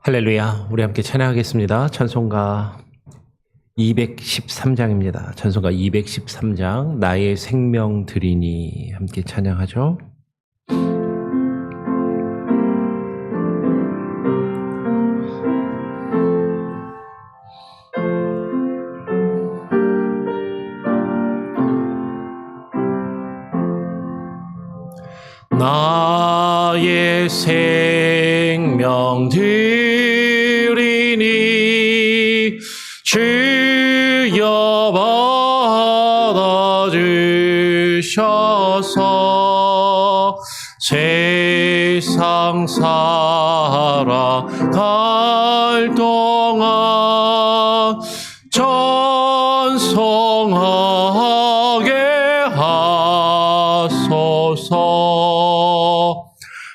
할렐루야. 우리 함께 찬양하겠습니다. 찬송가 213장입니다. 찬송가 213장 나의 생명 드리니 함께 찬양하죠. 나의 생명 드리니 주여 받아주셔서 세상 살아갈 동안 찬송하게 하소서.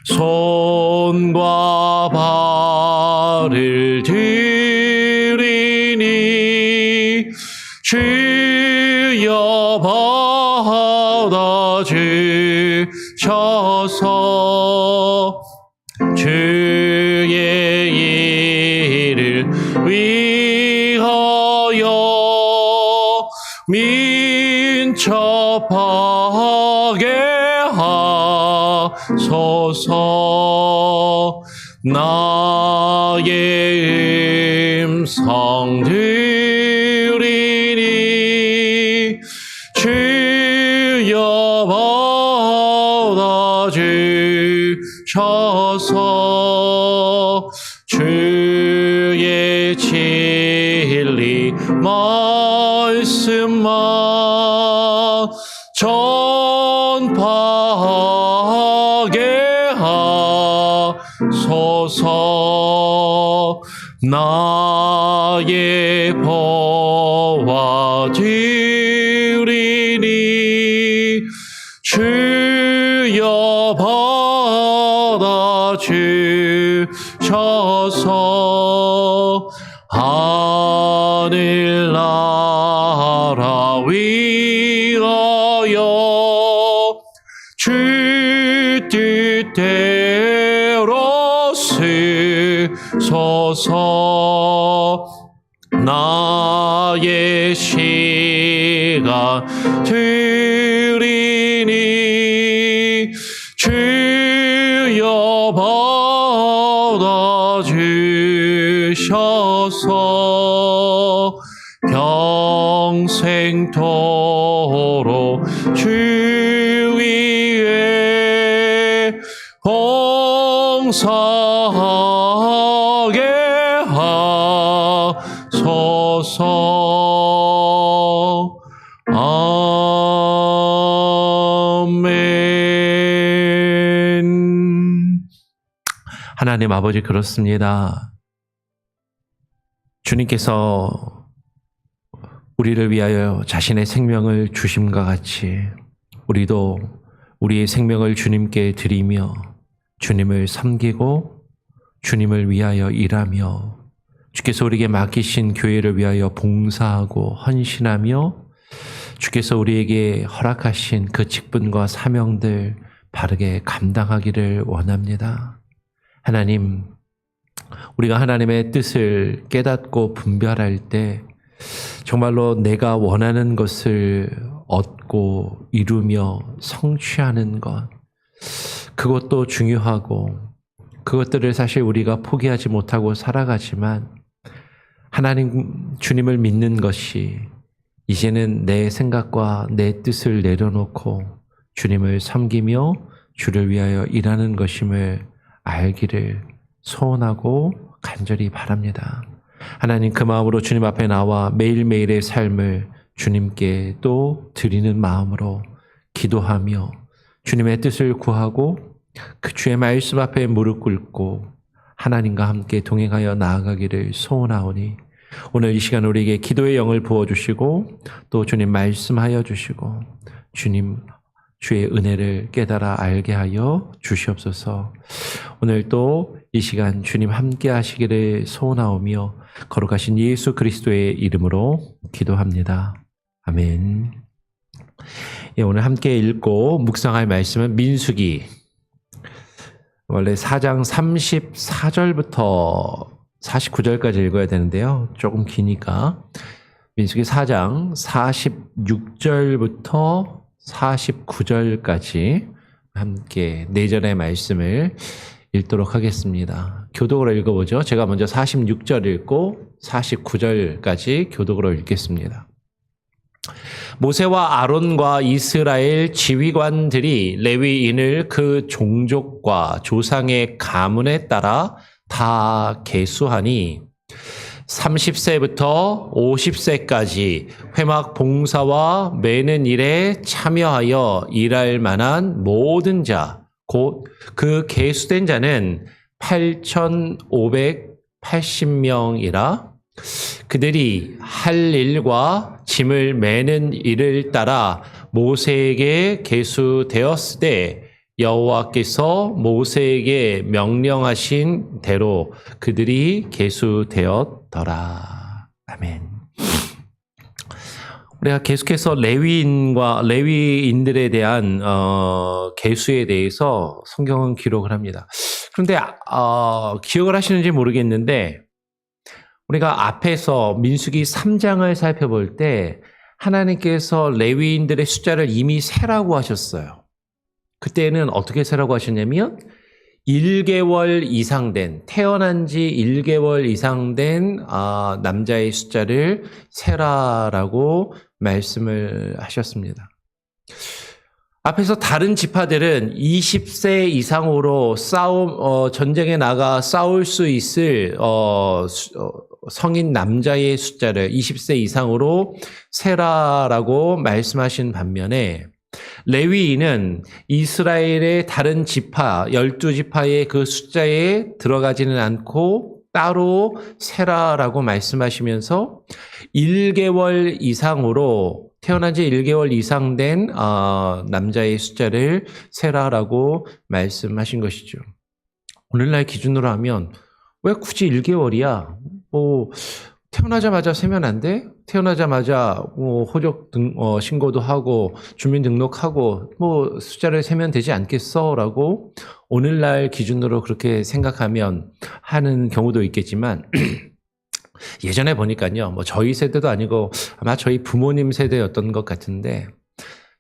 손과 발을 드리니 주여 받아주셔서 주의 일을 위하여 민첩하게 하소서. 나의 음성 들으니 주여 받아주셔서 주의 진리 말씀만 전파하게 하소서. 나의 보화 드리니 주여 받아주셔서 하늘나라 위하여 주 뜻대로 쓰소서. 나의 시간 드리니 주여 받아주셔서 평생토록 주 위에 봉사하게 하소서. 아멘. 하나님 아버지, 그렇습니다. 주님께서 우리를 위하여 자신의 생명을 주심과 같이 우리도 우리의 생명을 주님께 드리며 주님을 섬기고 주님을 위하여 일하며 주께서 우리에게 맡기신 교회를 위하여 봉사하고 헌신하며 주께서 우리에게 허락하신 그 직분과 사명들 바르게 감당하기를 원합니다. 하나님, 우리가 하나님의 뜻을 깨닫고 분별할 때 정말로 내가 원하는 것을 얻고 이루며 성취하는 것, 그것도 중요하고 그것들을 사실 우리가 포기하지 못하고 살아가지만 하나님 주님을 믿는 것이 이제는 내 생각과 내 뜻을 내려놓고 주님을 섬기며 주를 위하여 일하는 것임을 알기를 소원하고 간절히 바랍니다. 하나님, 그 마음으로 주님 앞에 나와 매일매일의 삶을 주님께 또 드리는 마음으로 기도하며 주님의 뜻을 구하고 그 주의 말씀 앞에 무릎 꿇고 하나님과 함께 동행하여 나아가기를 소원하오니 오늘 이 시간 우리에게 기도의 영을 부어주시고 또 주님 말씀하여 주시고 주님 주의 은혜를 깨달아 알게 하여 주시옵소서. 오늘 또 이 시간 주님 함께 하시기를 소원하오며 거룩하신 예수 그리스도의 이름으로 기도합니다. 아멘. 오늘 함께 읽고 묵상할 말씀은 민수기 원래 4장 34절부터 49절까지 읽어야 되는데요. 조금 기니까. 민수기 4장 46절부터 49절까지 함께 4절의 말씀을 읽도록 하겠습니다. 교독으로 읽어보죠. 제가 먼저 46절 읽고 49절까지 교독으로 읽겠습니다. 모세와 아론과 이스라엘 지휘관들이 레위인을 그 종족과 조상의 가문에 따라 다 계수하니 30세부터 50세까지 회막 봉사와 매는 일에 참여하여 일할 만한 모든 자, 곧 그 계수된 자는 8,580명이라 그들이 할 일과 짐을 매는 일을 따라 모세에게 계수되었을 때 여호와께서 모세에게 명령하신 대로 그들이 계수되었더라. 아멘. 우리가 계속해서 레위인들에 대한 계수에 대해서 성경은 기록을 합니다. 그런데 기억을 하시는지 모르겠는데 우리가 앞에서 민수기 3장을 살펴볼 때 하나님께서 레위인들의 숫자를 이미 세라고 하셨어요. 그때는 어떻게 세라고 하셨냐면 1개월 이상 된, 태어난 지 1개월 이상 된 남자의 숫자를 세라라고 말씀을 하셨습니다. 앞에서 다른 지파들은 20세 이상으로 전쟁에 나가 싸울 수 있을 성인 남자의 숫자를 20세 이상으로 세라라고 말씀하신 반면에 레위인은 이스라엘의 다른 지파, 12지파의 그 숫자에 들어가지는 않고 따로 세라라고 말씀하시면서 1개월 이상으로 태어난 지 1개월 이상 된 남자의 숫자를 세라라고 말씀하신 것이죠. 오늘날 기준으로 하면 왜 굳이 1개월이야? 태어나자마자 세면 안 돼? 태어나자마자 호적 신고도 하고 주민등록하고 숫자를 세면 되지 않겠어? 라고 오늘날 기준으로 그렇게 생각하면 하는 경우도 있겠지만 예전에 보니까요, 저희 세대도 아니고 아마 저희 부모님 세대였던 것 같은데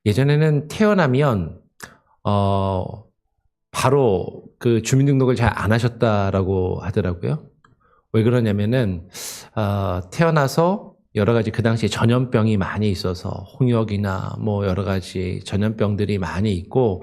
예전에는 태어나면 바로 그 주민등록을 잘 안 하셨다라고 하더라고요. 왜 그러냐면은 태어나서 여러 가지 그 당시에 전염병이 많이 있어서 홍역이나 여러 가지 전염병들이 많이 있고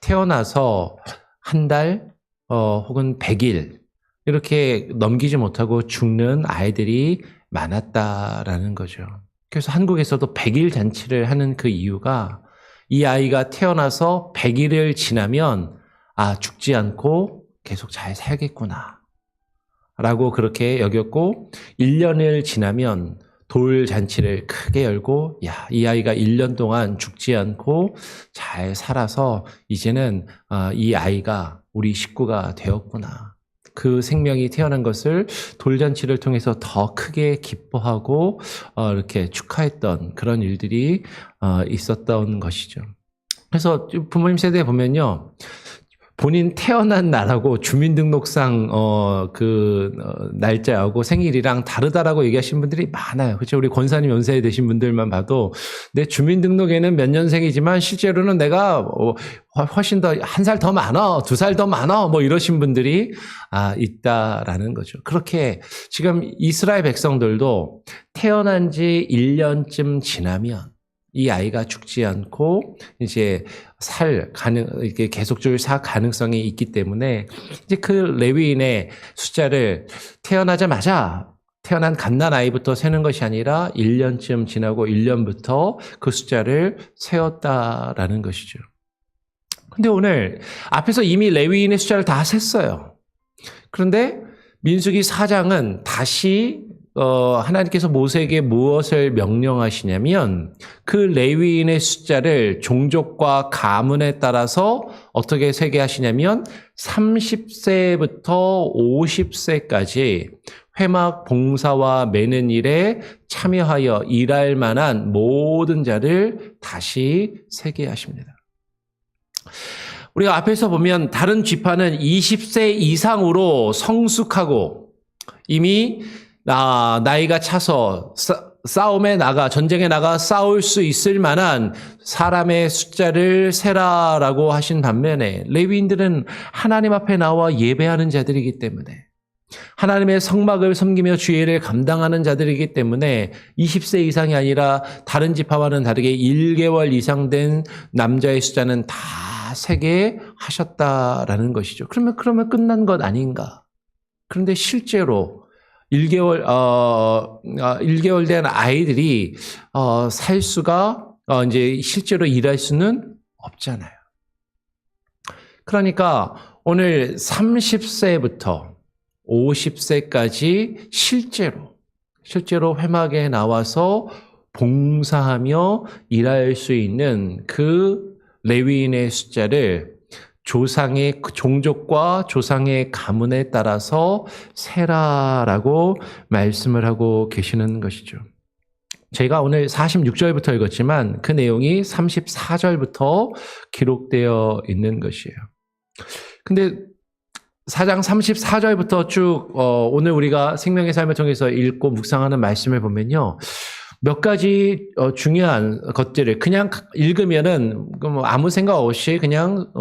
태어나서 한 달 혹은 100일 이렇게 넘기지 못하고 죽는 아이들이 많았다라는 거죠. 그래서 한국에서도 100일 잔치를 하는 그 이유가 이 아이가 태어나서 100일을 지나면 죽지 않고 계속 잘 살겠구나 라고 그렇게 여겼고 1년을 지나면 돌 잔치를 크게 열고 이 아이가 1년 동안 죽지 않고 잘 살아서 이제는 이 아이가 우리 식구가 되었구나. 그 생명이 태어난 것을 돌잔치를 통해서 더 크게 기뻐하고 이렇게 축하했던 그런 일들이 있었던 것이죠. 그래서 부모님 세대에 보면요. 본인 태어난 날하고 주민등록상 날짜하고 생일이랑 다르다라고 얘기하시는 분들이 많아요. 그렇죠? 우리 권사님 연세 되신 분들만 봐도 내 주민등록에는 몇 년생이지만 실제로는 내가 훨씬 더 1살 더 많아, 2살 더 많아, 이러신 분들이 있다라는 거죠. 그렇게 지금 이스라엘 백성들도 태어난 지 1년쯤 지나면 이 아이가 죽지 않고 이제 이렇게 계속적으로 살 가능성이 있기 때문에 이제 그 레위인의 숫자를 태어난 갓난 아이부터 세는 것이 아니라 1년쯤 지나고 1년부터 그 숫자를 세웠다라는 것이죠. 근데 오늘 앞에서 이미 레위인의 숫자를 다 셌어요. 그런데 민수기 4장은 다시 하나님께서 모세에게 무엇을 명령하시냐면 그 레위인의 숫자를 종족과 가문에 따라서 어떻게 세게 하시냐면 30세부터 50세까지 회막 봉사와 매는 일에 참여하여 일할 만한 모든 자를 다시 세게 하십니다. 우리가 앞에서 보면 다른 지파는 20세 이상으로 성숙하고 이미 나이가 차서 싸움에 나가 전쟁에 나가 싸울 수 있을 만한 사람의 숫자를 세라라고 하신 반면에 레위인들은 하나님 앞에 나와 예배하는 자들이기 때문에 하나님의 성막을 섬기며 주의를 감당하는 자들이기 때문에 20세 이상이 아니라 다른 지파와는 다르게 1개월 이상 된 남자의 숫자는 다 세게 하셨다라는 것이죠. 그러면 끝난 것 아닌가? 그런데 실제로 1개월 된 아이들이 살 수가 이제 실제로 일할 수는 없잖아요. 그러니까 오늘 30세부터 50세까지 실제로 회막에 나와서 봉사하며 일할 수 있는 그 레위인의 숫자를 조상의 종족과 조상의 가문에 따라서 세라라고 말씀을 하고 계시는 것이죠. 제가 오늘 46절부터 읽었지만 그 내용이 34절부터 기록되어 있는 것이에요. 근데 4장 34절부터 쭉 오늘 우리가 생명의 삶을 통해서 읽고 묵상하는 말씀을 보면요. 몇 가지 중요한 것들을 그냥 읽으면은 아무 생각 없이 그냥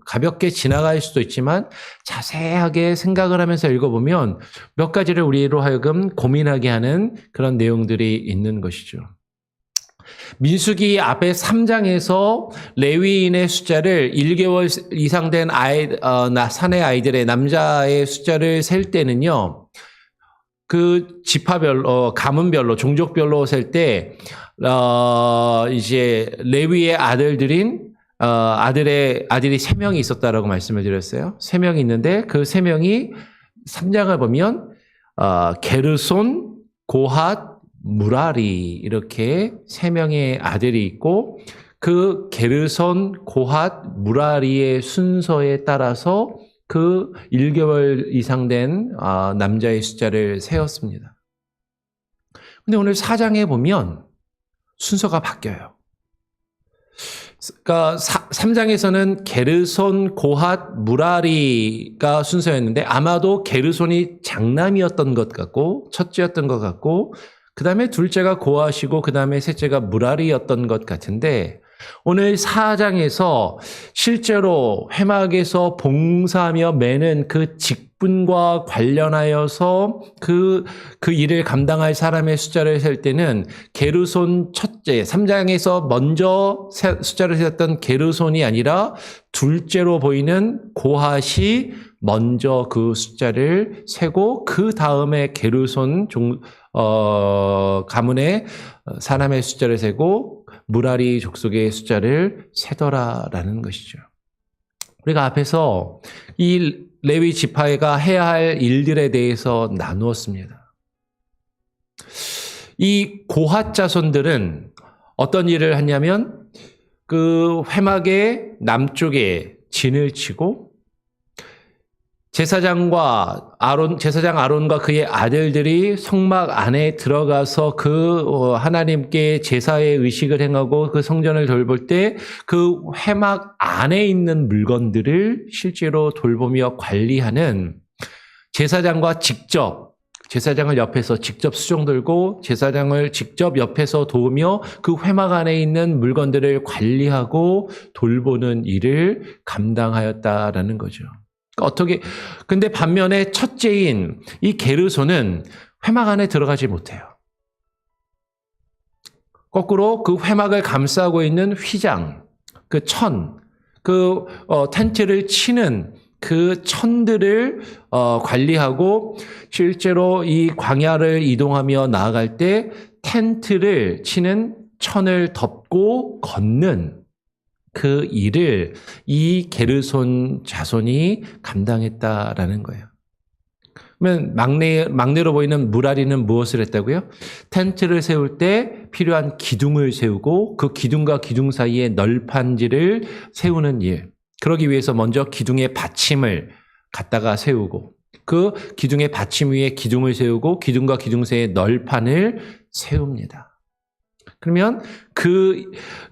가볍게 지나갈 수도 있지만 자세하게 생각을 하면서 읽어보면 몇 가지를 우리로 하여금 고민하게 하는 그런 내용들이 있는 것이죠. 민수기 앞에 3장에서 레위인의 숫자를 1개월 이상 된 사내 아이들의 남자의 숫자를 셀 때는요. 그 지파별로, 가문별로, 종족별로 셀 때, 이제 레위의 아들들인, 아들이 3명이 있었다라고 말씀을 드렸어요. 3명이 있는데 그 3명이 3장을 보면, 게르손, 고핫, 무라리 이렇게 3명의 아들이 있고 그 게르손, 고핫, 무라리의 순서에 따라서 그 1개월 이상 된 남자의 숫자를 세웠습니다. 근데 오늘 4장에 보면 순서가 바뀌어요. 그러니까 3장에서는 게르손, 고핫, 무라리가 순서였는데 아마도 게르손이 장남이었던 것 같고 첫째였던 것 같고 그 다음에 둘째가 고핫이고 그 다음에 셋째가 무라리였던 것 같은데 오늘 4장에서 실제로 회막에서 봉사하며 매는 그 직분과 관련하여서 그 일을 감당할 사람의 숫자를 셀 때는 게르손 첫째, 3장에서 먼저 숫자를 세웠던 게르손이 아니라 둘째로 보이는 고핫이 먼저 그 숫자를 세고 그 다음에 게르손 가문의 사람의 숫자를 세고 무라리 족속의 숫자를 세더라라는 것이죠. 우리가 앞에서 이 레위 지파가 해야 할 일들에 대해서 나누었습니다. 이 고핫 자손들은 어떤 일을 하냐면 그 회막의 남쪽에 진을 치고 제사장 아론과 그의 아들들이 성막 안에 들어가서 그 하나님께 제사의 의식을 행하고 그 성전을 돌볼 때 그 회막 안에 있는 물건들을 실제로 돌보며 관리하는 제사장을 옆에서 직접 수종 들고 제사장을 직접 옆에서 도우며 그 회막 안에 있는 물건들을 관리하고 돌보는 일을 감당하였다라는 거죠. 근데 반면에 첫째인 이 게르손은 회막 안에 들어가지 못해요. 거꾸로 그 회막을 감싸고 있는 휘장, 텐트를 치는 그 천들을 관리하고 실제로 이 광야를 이동하며 나아갈 때 텐트를 치는 천을 덮고 걷는 그 일을 이 게르손 자손이 감당했다라는 거예요. 그러면 막내로 보이는 무라리는 무엇을 했다고요? 텐트를 세울 때 필요한 기둥을 세우고 그 기둥과 기둥 사이에 널판지를 세우는 일. 그러기 위해서 먼저 기둥의 받침을 갖다가 세우고 그 기둥의 받침 위에 기둥을 세우고 기둥과 기둥 사이에 널판을 세웁니다. 그러면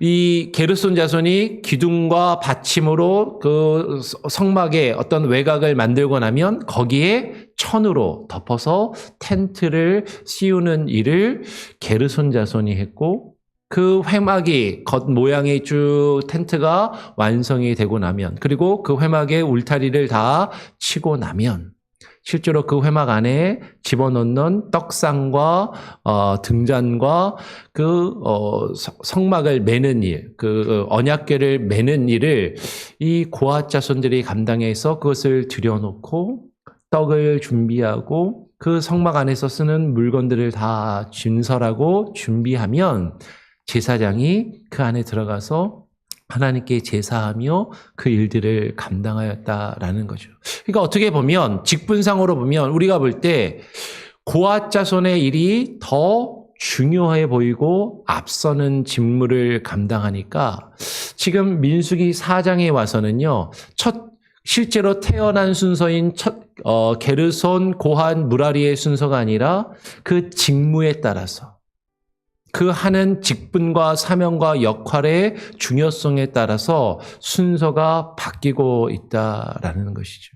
이 게르손 자손이 기둥과 받침으로 그 성막에 어떤 외곽을 만들고 나면 거기에 천으로 덮어서 텐트를 씌우는 일을 게르손 자손이 했고, 그 회막이 겉 모양의 쭉 텐트가 완성이 되고 나면, 그리고 그 회막에 울타리를 다 치고 나면 실제로 그 회막 안에 집어넣는 떡상과 등잔과 성막을 매는 일, 언약궤를 매는 일을 이 고앗 자손들이 감당해서 그것을 들여놓고 떡을 준비하고 그 성막 안에서 쓰는 물건들을 다 진설하고 준비하면 제사장이 그 안에 들어가서 하나님께 제사하며 그 일들을 감당하였다라는 거죠. 그러니까 어떻게 보면 직분상으로 보면 우리가 볼 때 고앗 자손의 일이 더 중요해 보이고 앞서는 직무를 감당하니까 지금 민수기 4장에 와서는요. 실제로 태어난 순서인 게르손, 고앗, 무라리의 순서가 아니라 그 직무에 따라서 그 하는 직분과 사명과 역할의 중요성에 따라서 순서가 바뀌고 있다라는 것이죠.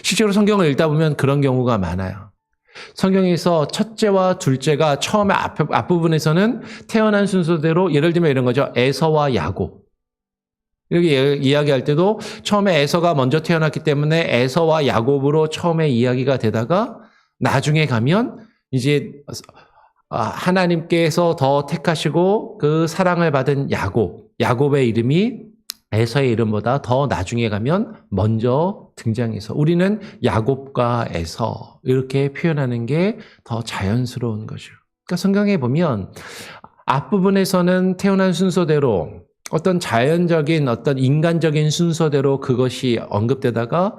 실제로 성경을 읽다 보면 그런 경우가 많아요. 성경에서 첫째와 둘째가 처음에 앞부분에서는 태어난 순서대로, 예를 들면 이런 거죠. 에서와 야곱. 이렇게 이야기할 때도 처음에 에서가 먼저 태어났기 때문에 에서와 야곱으로 처음에 이야기가 되다가 나중에 가면 이제 하나님께서 더 택하시고 그 사랑을 받은 야곱의 이름이 에서의 이름보다 더 나중에 가면 먼저 등장해서 우리는 야곱과 에서 이렇게 표현하는 게 더 자연스러운 거죠. 그러니까 성경에 보면 앞부분에서는 태어난 순서대로 어떤 자연적인 어떤 인간적인 순서대로 그것이 언급되다가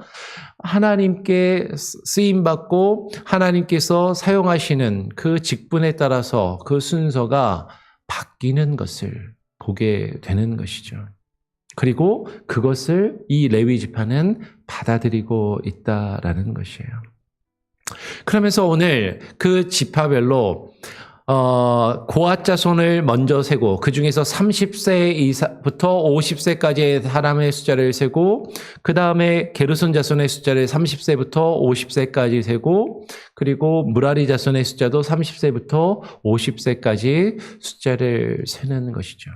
하나님께 쓰임받고 하나님께서 사용하시는 그 직분에 따라서 그 순서가 바뀌는 것을 보게 되는 것이죠. 그리고 그것을 이 레위 지파는 받아들이고 있다라는 것이에요. 그러면서 오늘 그 지파별로 고앗 자손을 먼저 세고 그 중에서 30세 이상부터 50세까지의 사람의 숫자를 세고 그 다음에 게르손 자손의 숫자를 30세부터 50세까지 세고 그리고 무라리 자손의 숫자도 30세부터 50세까지 숫자를 세는 것이죠.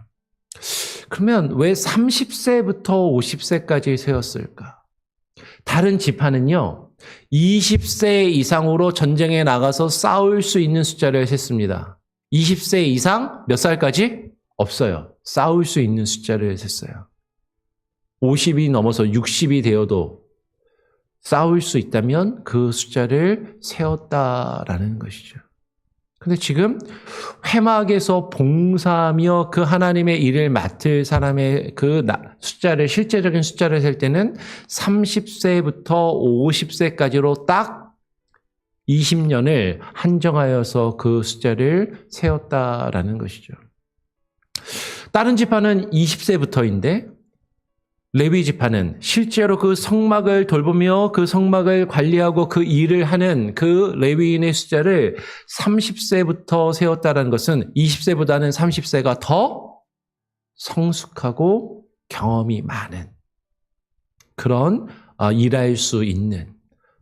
그러면 왜 30세부터 50세까지 세웠을까? 다른 지파는요. 20세 이상으로 전쟁에 나가서 싸울 수 있는 숫자를 셌습니다. 20세 이상 몇 살까지? 없어요. 싸울 수 있는 숫자를 셌어요. 50이 넘어서 60이 되어도 싸울 수 있다면 그 숫자를 세웠다라는 것이죠. 근데 지금 회막에서 봉사하며 그 하나님의 일을 맡을 사람의 그 숫자를, 실제적인 숫자를 셀 때는 30세부터 50세까지로 딱 20년을 한정하여서 그 숫자를 세웠다라는 것이죠. 다른 지파는 20세부터인데 레위 지파는 실제로 그 성막을 돌보며 그 성막을 관리하고 그 일을 하는 그 레위인의 숫자를 30세부터 세웠다는 것은 20세보다는 30세가 더 성숙하고 경험이 많은 그런 일할 수 있는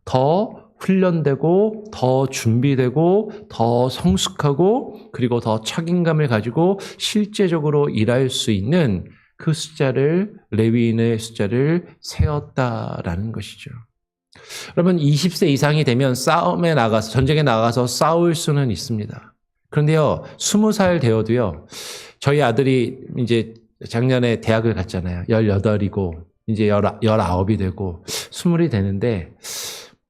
더 훈련되고 더 준비되고 더 성숙하고 그리고 더 책임감을 가지고 실제적으로 일할 수 있는 그 숫자를 레위인의 숫자를 세웠다라는 것이죠. 여러분 20세 이상이 되면 싸움에 나가서 전쟁에 나가서 싸울 수는 있습니다. 그런데요 20살 되어도요 저희 아들이 이제 작년에 대학을 갔잖아요. 18이고 이제 19이 되고 20이 되는데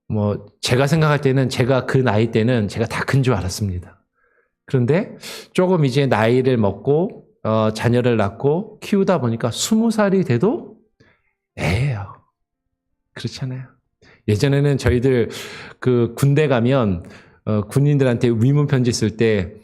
뭐 제가 생각할 때는 제가 그 나이 때는 제가 다 큰 줄 알았습니다. 그런데 조금 이제 나이를 먹고 자녀를 낳고 키우다 보니까 20살이 돼도 애예요. 그렇잖아요. 예전에는 저희들 그 군대 가면 군인들한테 위문 편지 쓸 때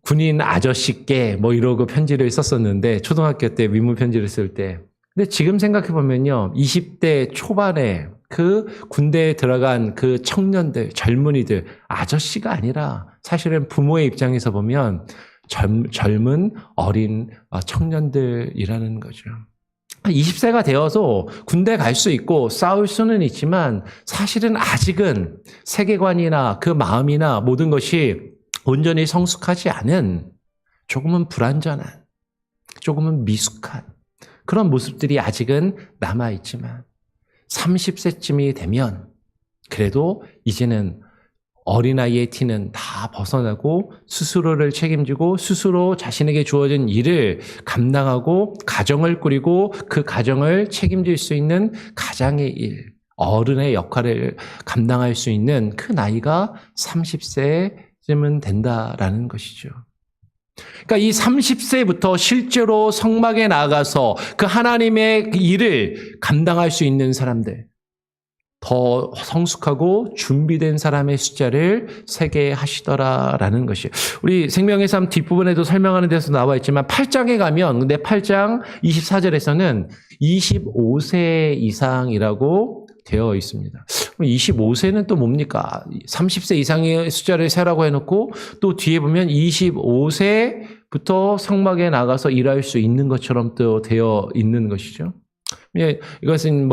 군인 아저씨께 뭐 이러고 편지를 썼었는데 초등학교 때 위문 편지를 쓸 때. 근데 지금 생각해 보면요. 20대 초반에 그 군대에 들어간 그 청년들, 젊은이들 아저씨가 아니라 사실은 부모의 입장에서 보면 젊은 어린 청년들이라는 거죠. 20세가 되어서 군대 갈 수 있고 싸울 수는 있지만 사실은 아직은 세계관이나 그 마음이나 모든 것이 온전히 성숙하지 않은 조금은 불완전한, 조금은 미숙한 그런 모습들이 아직은 남아있지만 30세쯤이 되면 그래도 이제는 어린아이의 티는 다 벗어나고 스스로를 책임지고 스스로 자신에게 주어진 일을 감당하고 가정을 꾸리고 그 가정을 책임질 수 있는 가장의 일, 어른의 역할을 감당할 수 있는 그 나이가 30세쯤은 된다라는 것이죠. 그러니까 이 30세부터 실제로 성막에 나아가서 그 하나님의 일을 감당할 수 있는 사람들, 더 성숙하고 준비된 사람의 숫자를 세게 하시더라라는 것이 우리 생명의 삶 뒷부분에도 설명하는 데서 나와 있지만 8장에 가면 근데 8장 24절에서는 25세 이상이라고 되어 있습니다. 25세는 또 뭡니까? 30세 이상의 숫자를 세라고 해놓고 또 뒤에 보면 25세부터 성막에 나가서 일할 수 있는 것처럼 또 되어 있는 것이죠. 이것은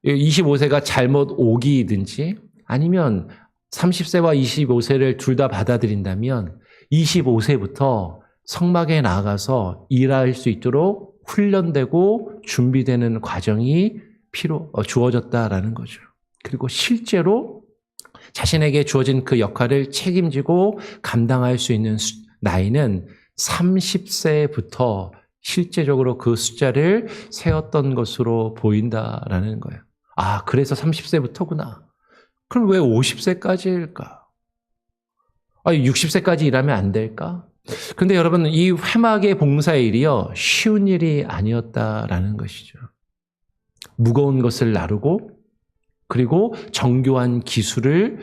25세가 잘못 오기든지 아니면 30세와 25세를 둘 다 받아들인다면 25세부터 성막에 나가서 일할 수 있도록 훈련되고 준비되는 과정이 주어졌다라는 거죠. 그리고 실제로 자신에게 주어진 그 역할을 책임지고 감당할 수 있는 나이는 30세부터 실제적으로 그 숫자를 세웠던 것으로 보인다라는 거예요. 아, 그래서 30세부터구나. 그럼 왜 50세까지일까? 60세까지 일하면 안 될까? 근데 여러분, 이 회막의 봉사의 일이요, 쉬운 일이 아니었다라는 것이죠. 무거운 것을 나르고, 그리고 정교한 기술을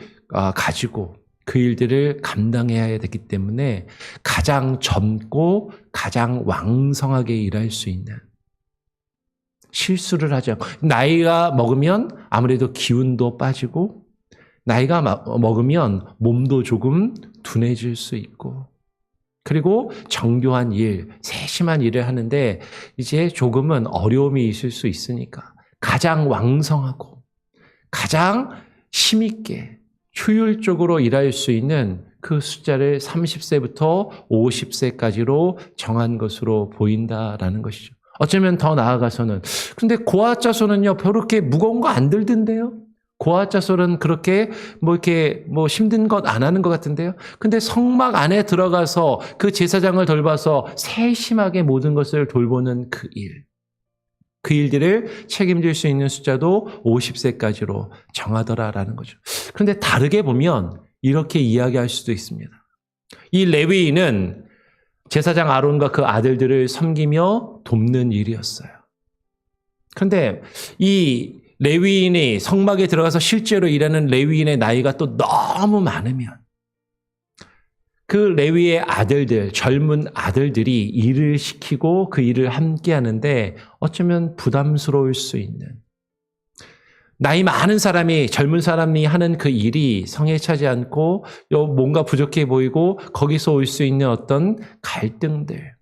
가지고 그 일들을 감당해야 되기 때문에 가장 젊고 가장 왕성하게 일할 수 있는, 실수를 하지 않고, 나이가 먹으면 아무래도 기운도 빠지고 나이가 먹으면 몸도 조금 둔해질 수 있고, 그리고 정교한 일, 세심한 일을 하는데 이제 조금은 어려움이 있을 수 있으니까 가장 왕성하고 가장 힘있게 효율적으로 일할 수 있는 그 숫자를 30세부터 50세까지로 정한 것으로 보인다라는 것이죠. 어쩌면 더 나아가서는, 근데 고아자손은요, 그렇게 무거운 거 안 들던데요? 고아자손은 그렇게 힘든 것 안 하는 것 같은데요? 근데 성막 안에 들어가서 그 제사장을 돌봐서 세심하게 모든 것을 돌보는 그 일들을 책임질 수 있는 숫자도 50세까지로 정하더라라는 거죠. 그런데 다르게 보면 이렇게 이야기할 수도 있습니다. 이 레위인은 제사장 아론과 그 아들들을 섬기며 돕는 일이었어요. 그런데 이 레위인이 성막에 들어가서 실제로 일하는 레위인의 나이가 또 너무 많으면 그 레위의 아들들, 젊은 아들들이 일을 시키고 그 일을 함께 하는데 어쩌면 부담스러울 수 있는, 나이 많은 사람이, 젊은 사람이 하는 그 일이 성에 차지 않고 뭔가 부족해 보이고 거기서 올 수 있는 어떤 갈등들.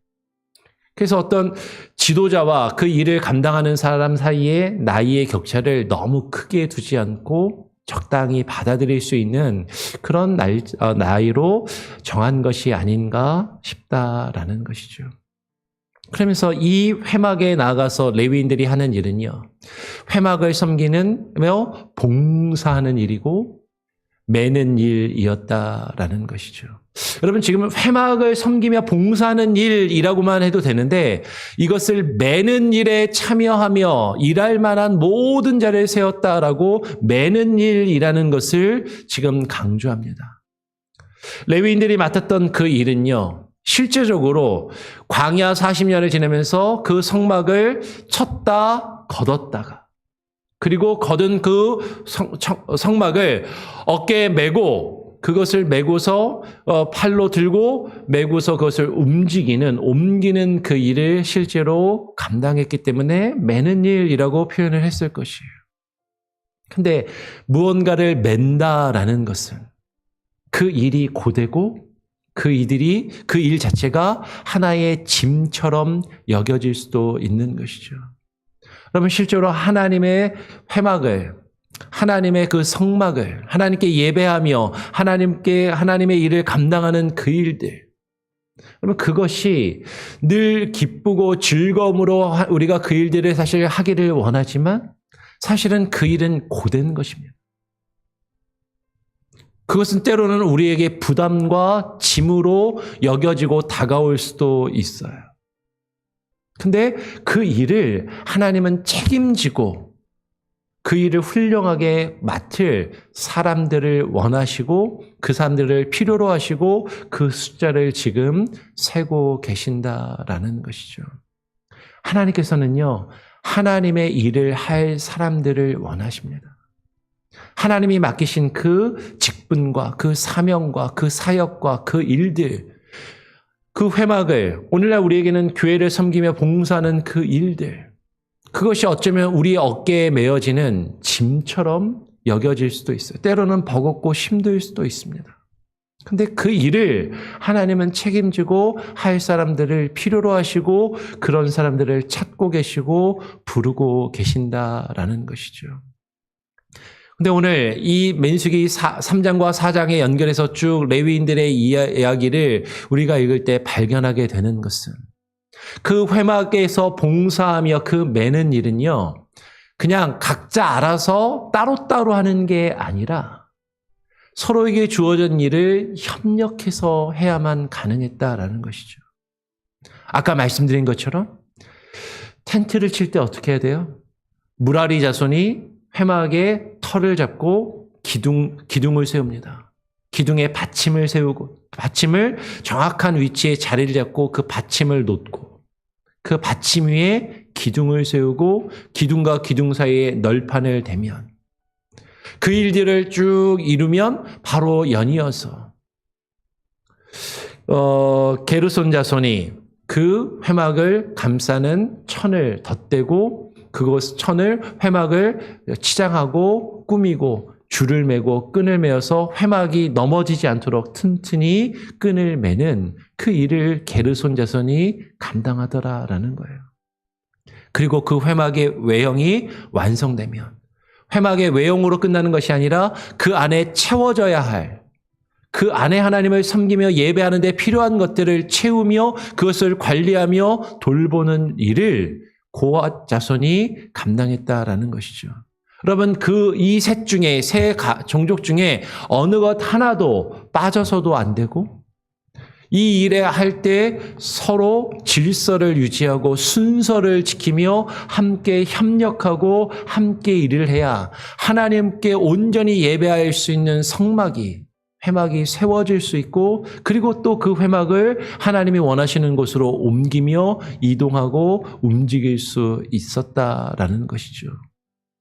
그래서 어떤 지도자와 그 일을 감당하는 사람 사이에 나이의 격차를 너무 크게 두지 않고 적당히 받아들일 수 있는 그런 나이로 정한 것이 아닌가 싶다라는 것이죠. 그러면서 이 회막에 나가서 레위인들이 하는 일은요, 회막을 섬기며 봉사하는 일이고 매는 일이었다라는 것이죠. 여러분, 지금 회막을 섬기며 봉사하는 일이라고만 해도 되는데 이것을 매는 일에 참여하며 일할 만한 모든 자를 세웠다라고 매는 일이라는 것을 지금 강조합니다. 레위인들이 맡았던 그 일은요, 실제적으로 광야 40년을 지내면서 그 성막을 쳤다 걷었다가, 그리고 걷은 그 성막을 어깨에 메고 그것을 메고서 팔로 들고 메고서 그것을 옮기는 그 일을 실제로 감당했기 때문에 매는 일이라고 표현을 했을 것이에요. 근데 무언가를 맨다라는 것은 그 일이 고되고 그 일 자체가 하나의 짐처럼 여겨질 수도 있는 것이죠. 그러면 실제로 하나님의 회막을, 하나님의 그 성막을 하나님께 예배하며 하나님의 일을 감당하는 그 일들, 그러면 그것이 늘 기쁘고 즐거움으로 우리가 그 일들을 사실 하기를 원하지만 사실은 그 일은 고된 것입니다. 그것은 때로는 우리에게 부담과 짐으로 여겨지고 다가올 수도 있어요. 근데 그 일을 하나님은 책임지고 그 일을 훌륭하게 맡을 사람들을 원하시고 그 사람들을 필요로 하시고 그 숫자를 지금 세고 계신다라는 것이죠. 하나님께서는요, 하나님의 일을 할 사람들을 원하십니다. 하나님이 맡기신 그 직분과 그 사명과 그 사역과 그 일들, 그 회막을, 오늘날 우리에게는 교회를 섬기며 봉사하는 그 일들, 그것이 어쩌면 우리의 어깨에 메어지는 짐처럼 여겨질 수도 있어요. 때로는 버겁고 힘들 수도 있습니다. 근데 그 일을 하나님은 책임지고 할 사람들을 필요로 하시고 그런 사람들을 찾고 계시고 부르고 계신다라는 것이죠. 근데 오늘 이 민수기 3장과 4장에 연결해서 쭉 레위인들의 이야기를 우리가 읽을 때 발견하게 되는 것은 그 회막에서 봉사하며 그 매는 일은요, 그냥 각자 알아서 따로따로 하는 게 아니라 서로에게 주어진 일을 협력해서 해야만 가능했다라는 것이죠. 아까 말씀드린 것처럼 텐트를 칠 때 어떻게 해야 돼요? 무라리 자손이 회막에 털을 잡고 기둥을 세웁니다. 기둥에 받침을 세우고 받침을 정확한 위치에 자리를 잡고 그 받침을 놓고 그 받침 위에 기둥을 세우고 기둥과 기둥 사이에 널판을 대면 그 일들을 쭉 이루면 바로 연이어서 게르손 자손이 그 회막을 감싸는 천을 덧대고 천을 회막을 치장하고 꾸미고 줄을 매고 끈을 매어서 회막이 넘어지지 않도록 튼튼히 끈을 매는 그 일을 게르손 자손이 감당하더라라는 거예요. 그리고 그 회막의 외형이 완성되면 회막의 외형으로 끝나는 것이 아니라 그 안에 채워져야 할, 그 안에 하나님을 섬기며 예배하는 데 필요한 것들을 채우며 그것을 관리하며 돌보는 일을 고앗 자손이 감당했다라는 것이죠. 여러분, 이 셋 중에, 종족 중에 어느 것 하나도 빠져서도 안 되고, 이 일에 할 때 서로 질서를 유지하고 순서를 지키며 함께 협력하고 함께 일을 해야 하나님께 온전히 예배할 수 있는 회막이 세워질 수 있고, 그리고 또 그 회막을 하나님이 원하시는 곳으로 옮기며 이동하고 움직일 수 있었다라는 것이죠.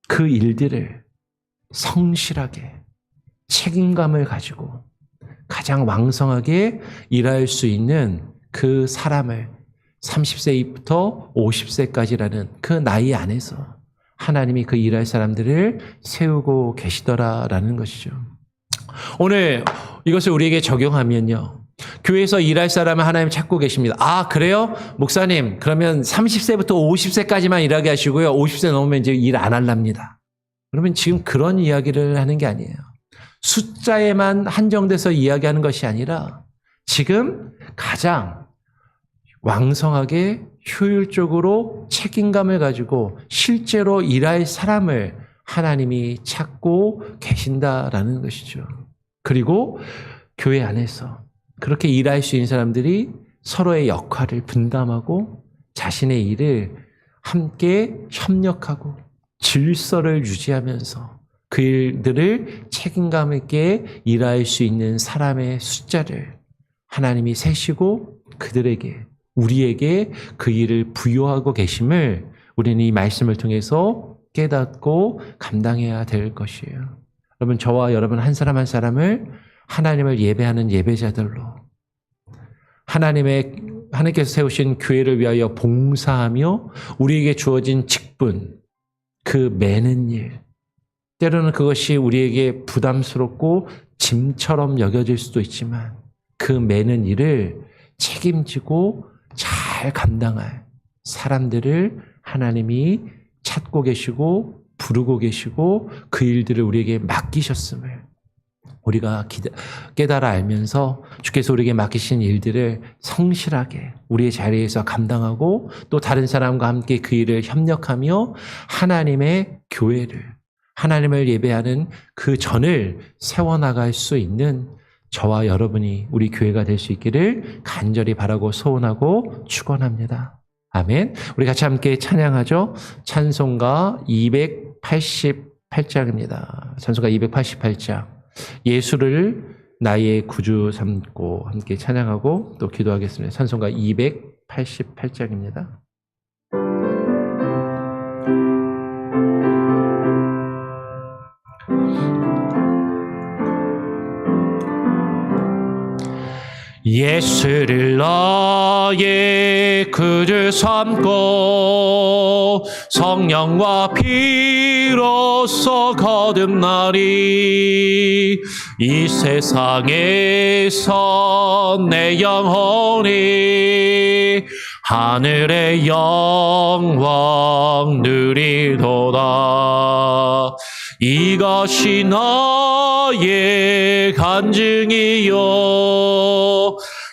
그 일들을 성실하게 책임감을 가지고 가장 왕성하게 일할 수 있는 그 사람을 30세부터 50세까지라는 그 나이 안에서 하나님이 그 일할 사람들을 세우고 계시더라라는 것이죠. 오늘 이것을 우리에게 적용하면요, 교회에서 일할 사람을 하나님 찾고 계십니다. 아, 그래요? 목사님, 그러면 30세부터 50세까지만 일하게 하시고요, 50세 넘으면 이제 일 안 할랍니다. 그러면 지금 그런 이야기를 하는 게 아니에요. 숫자에만 한정돼서 이야기하는 것이 아니라 지금 가장 왕성하게 효율적으로 책임감을 가지고 실제로 일할 사람을 하나님이 찾고 계신다라는 것이죠. 그리고 교회 안에서 그렇게 일할 수 있는 사람들이 서로의 역할을 분담하고 자신의 일을 함께 협력하고 질서를 유지하면서 그 일들을 책임감 있게 일할 수 있는 사람의 숫자를 하나님이 세시고 그들에게, 우리에게 그 일을 부여하고 계심을 우리는 이 말씀을 통해서 깨닫고 감당해야 될 것이에요. 여러분, 저와 여러분 한 사람 한 사람을 하나님을 예배하는 예배자들로, 하나님께서 세우신 교회를 위하여 봉사하며 우리에게 주어진 직분, 그 매는 일, 때로는 그것이 우리에게 부담스럽고 짐처럼 여겨질 수도 있지만 그 매는 일을 책임지고 잘 감당할 사람들을 하나님이 찾고 계시고 부르고 계시고 그 일들을 우리에게 맡기셨음을 우리가 깨달아 알면서 주께서 우리에게 맡기신 일들을 성실하게 우리의 자리에서 감당하고 또 다른 사람과 함께 그 일을 협력하며 하나님의 교회를, 하나님을 예배하는 그 전을 세워나갈 수 있는 저와 여러분이 우리 교회가 될 수 있기를 간절히 바라고 소원하고 축원합니다. 아멘. 우리 같이 함께 찬양하죠. 찬송가 288장입니다. 찬송가 288장. 예수를 나의 구주 삼고 함께 찬양하고 또 기도하겠습니다. 찬송가 288장입니다. 예수를 나의 구주 삼고 성령과 피로써 거듭나리 이 세상에서 내 영혼이 하늘의 영광 누리도다. 이것이 나의 간증이요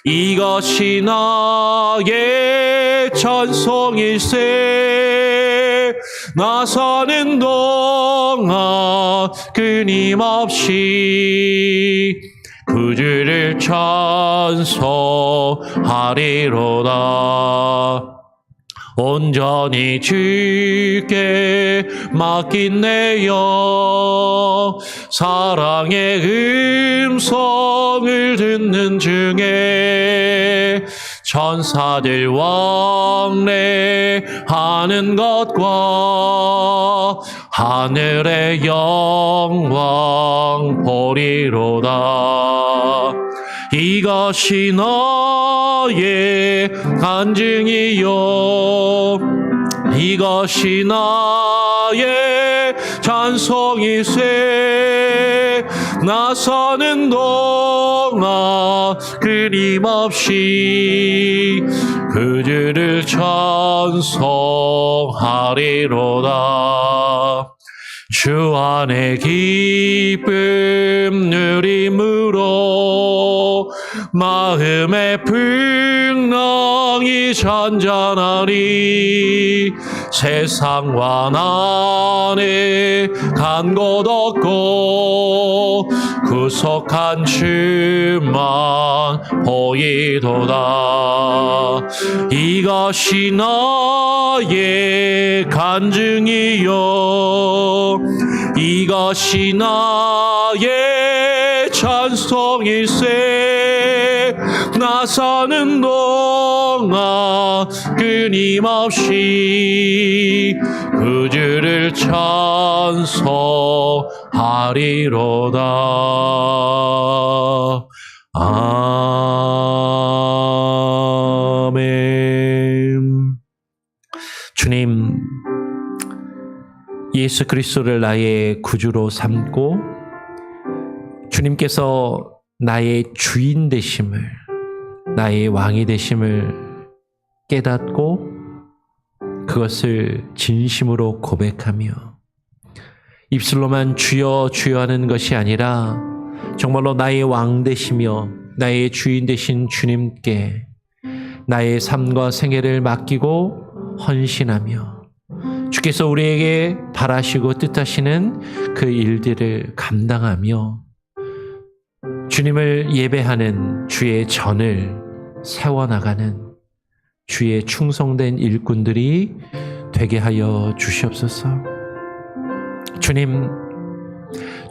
이것이 나의 찬송일세. 나 사는 동안 끊임없이 구주를 찬송하리로다. 온전히 주께 맡긴 내 영 사랑의 음성을 듣는 중에 천사들 왕래하는 것과 하늘의 영광 보리로다. 이것이 나의 간증이요 이것이 나의 찬송일세. 나 사는 동안 끊임없이 그주를 찬송하리로다. 주 안에 기쁨 누림으로 마음의 풍랑이 잔잔하리. 세상과 나는 간 곳 없고 구속한 주만 보이도다. 이것이 나의 간증이요 이것이 나의 찬송일세. 나 사는 동안 끊임없이 그주를 찬송하리로다. 아멘. 주님, 예수 그리스도를 나의 구주로 삼고 주님께서 나의 주인 되심을, 나의 왕이 되심을 깨닫고 그것을 진심으로 고백하며 입술로만 주여 주여 하는 것이 아니라 정말로 나의 왕 되시며 나의 주인 되신 주님께 나의 삶과 생애를 맡기고 헌신하며 주께서 우리에게 바라시고 뜻하시는 그 일들을 감당하며 주님을 예배하는 주의 전을 세워나가는 주의 충성된 일꾼들이 되게 하여 주시옵소서. 주님,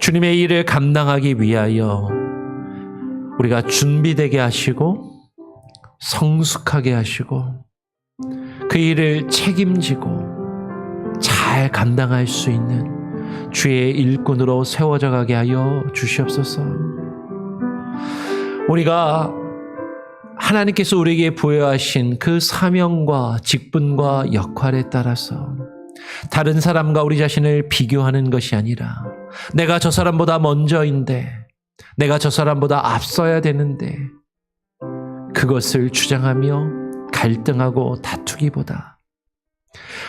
주님의 일을 감당하기 위하여 우리가 준비되게 하시고 성숙하게 하시고 그 일을 책임지고 잘 감당할 수 있는 주의 일꾼으로 세워져 가게 하여 주시옵소서. 우리가 하나님께서 우리에게 부여하신 그 사명과 직분과 역할에 따라서 다른 사람과 우리 자신을 비교하는 것이 아니라 내가 저 사람보다 먼저인데, 내가 저 사람보다 앞서야 되는데, 그것을 주장하며 갈등하고 다투기보다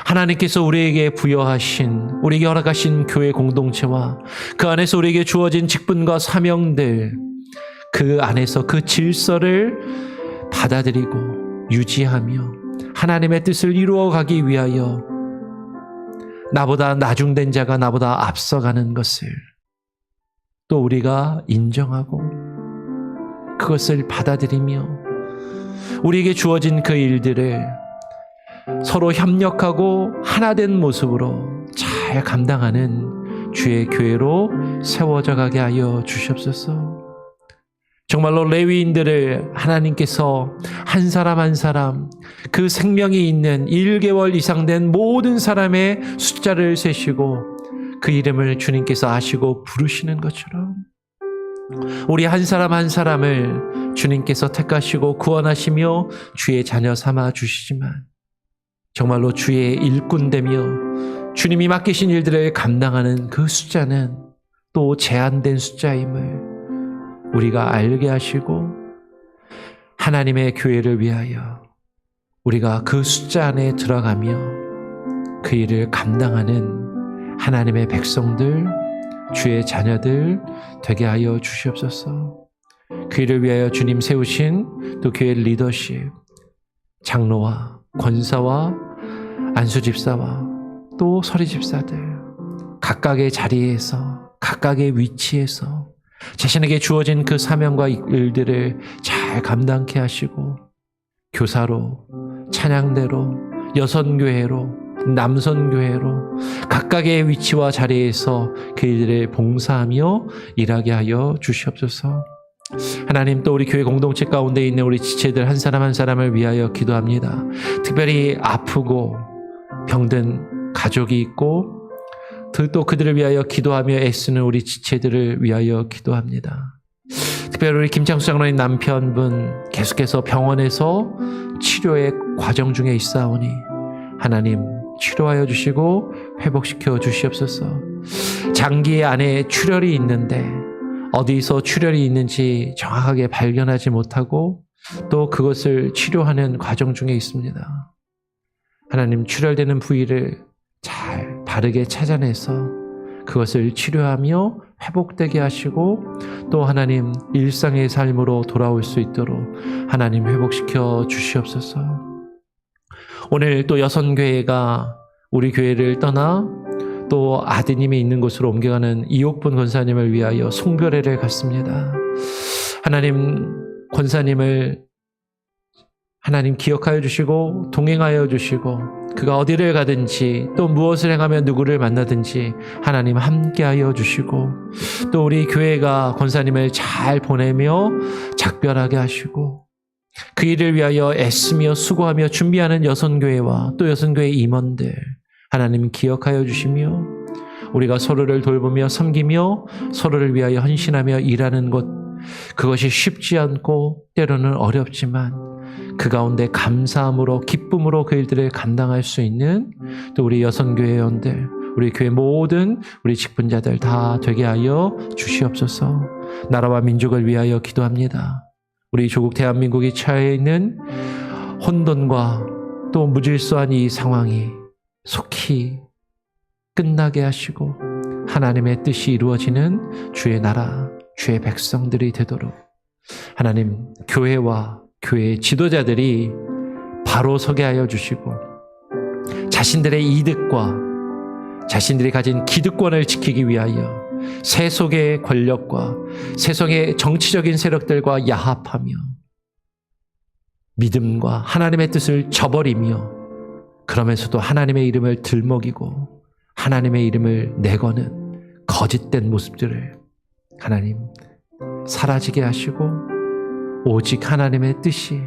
하나님께서 우리에게 부여하신, 우리에게 허락하신 교회 공동체와 그 안에서 우리에게 주어진 직분과 사명들, 그 안에서 그 질서를 받아들이고 유지하며 하나님의 뜻을 이루어가기 위하여 나보다 나중된 자가 나보다 앞서가는 것을 또 우리가 인정하고 그것을 받아들이며 우리에게 주어진 그 일들을 서로 협력하고 하나된 모습으로 잘 감당하는 주의 교회로 세워져 가게 하여 주시옵소서. 정말로 레위인들을 하나님께서 한 사람 한 사람 그 생명이 있는 1개월 이상 된 모든 사람의 숫자를 세시고 그 이름을 주님께서 아시고 부르시는 것처럼 우리 한 사람 한 사람을 주님께서 택하시고 구원하시며 주의 자녀 삼아 주시지만 정말로 주의 일꾼 되며 주님이 맡기신 일들을 감당하는 그 숫자는 또 제한된 숫자임을 우리가 알게 하시고 하나님의 교회를 위하여 우리가 그 숫자 안에 들어가며 그 일을 감당하는 하나님의 백성들, 주의 자녀들 되게 하여 주시옵소서. 그 일을 위하여 주님 세우신 또 교회 리더십, 장로와 권사와 안수집사와 또 서리집사들 각각의 자리에서 각각의 위치에서 자신에게 주어진 그 사명과 일들을 잘 감당케 하시고 교사로, 찬양대로, 여선교회로, 남선교회로 각각의 위치와 자리에서 그 일들을 봉사하며 일하게 하여 주시옵소서. 하나님, 또 우리 교회 공동체 가운데 있는 우리 지체들 한 사람 한 사람을 위하여 기도합니다. 특별히 아프고 병든 가족이 있고 또 그들을 위하여 기도하며 애쓰는 우리 지체들을 위하여 기도합니다. 특별히 우리 김창수 장로님 남편분 계속해서 병원에서 치료의 과정 중에 있사오니 하나님 치료하여 주시고 회복시켜 주시옵소서. 장기 안에 출혈이 있는데 어디서 출혈이 있는지 정확하게 발견하지 못하고 또 그것을 치료하는 과정 중에 있습니다. 하나님, 출혈되는 부위를 잘 바르게 찾아내서 그것을 치료하며 회복되게 하시고 또 하나님 일상의 삶으로 돌아올 수 있도록 하나님 회복시켜 주시옵소서. 오늘 또 여선교회가 우리 교회를 떠나 또 아드님이 있는 곳으로 옮겨가는 이옥분 권사님을 위하여 송별회를 갔습니다. 하나님, 권사님을 하나님 기억하여 주시고 동행하여 주시고 그가 어디를 가든지 또 무엇을 행하며 누구를 만나든지 하나님 함께하여 주시고 또 우리 교회가 권사님을 잘 보내며 작별하게 하시고 그 일을 위하여 애쓰며 수고하며 준비하는 여선교회와 또 여선교회 임원들 하나님 기억하여 주시며 우리가 서로를 돌보며 섬기며 서로를 위하여 헌신하며 일하는 것, 그것이 쉽지 않고 때로는 어렵지만 그 가운데 감사함으로 기쁨으로 그 일들을 감당할 수 있는 또 우리 여선교회원들, 우리 교회 모든 우리 직분자들 다 되게 하여 주시옵소서. 나라와 민족을 위하여 기도합니다. 우리 조국 대한민국이 처해 있는 혼돈과 또 무질서한 이 상황이 속히 끝나게 하시고 하나님의 뜻이 이루어지는 주의 나라, 주의 백성들이 되도록 하나님, 교회와 교회의 지도자들이 바로 서게 하여 주시고 자신들의 이득과 자신들이 가진 기득권을 지키기 위하여 세속의 권력과 세상의 정치적인 세력들과 야합하며 믿음과 하나님의 뜻을 저버리며 그러면서도 하나님의 이름을 들먹이고 하나님의 이름을 내거는 거짓된 모습들을 하나님 사라지게 하시고 오직 하나님의 뜻이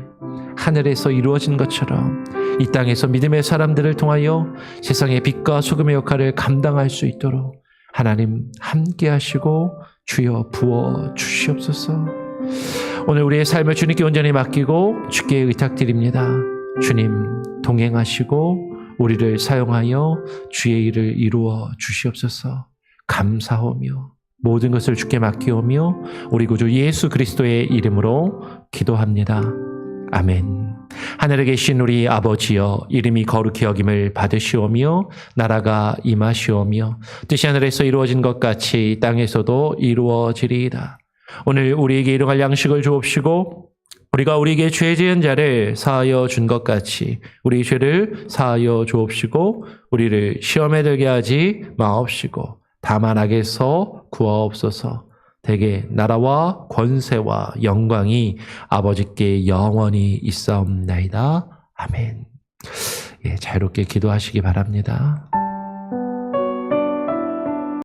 하늘에서 이루어진 것처럼 이 땅에서 믿음의 사람들을 통하여 세상의 빛과 소금의 역할을 감당할 수 있도록 하나님 함께 하시고 주여 부어 주시옵소서. 오늘 우리의 삶을 주님께 온전히 맡기고 주께 의탁드립니다. 주님 동행하시고 우리를 사용하여 주의 일을 이루어 주시옵소서. 감사하며 모든 것을 주께 맡기오며 우리 구주 예수 그리스도의 이름으로 기도합니다. 아멘. 하늘에 계신 우리 아버지여, 이름이 거룩히 여김을 받으시오며 나라가 임하시오며 뜻이 하늘에서 이루어진 것 같이 땅에서도 이루어지리이다. 오늘 우리에게 일용할 양식을 주옵시고 우리가 우리에게 죄 지은 자를 사하여 준 것 같이 우리 죄를 사하여 주옵시고 우리를 시험에 들게 하지 마옵시고 다만 악에서 구하옵소서. 대개 나라와 권세와 영광이 아버지께 영원히 있사옵나이다. 아멘. 예, 자유롭게 기도하시기 바랍니다.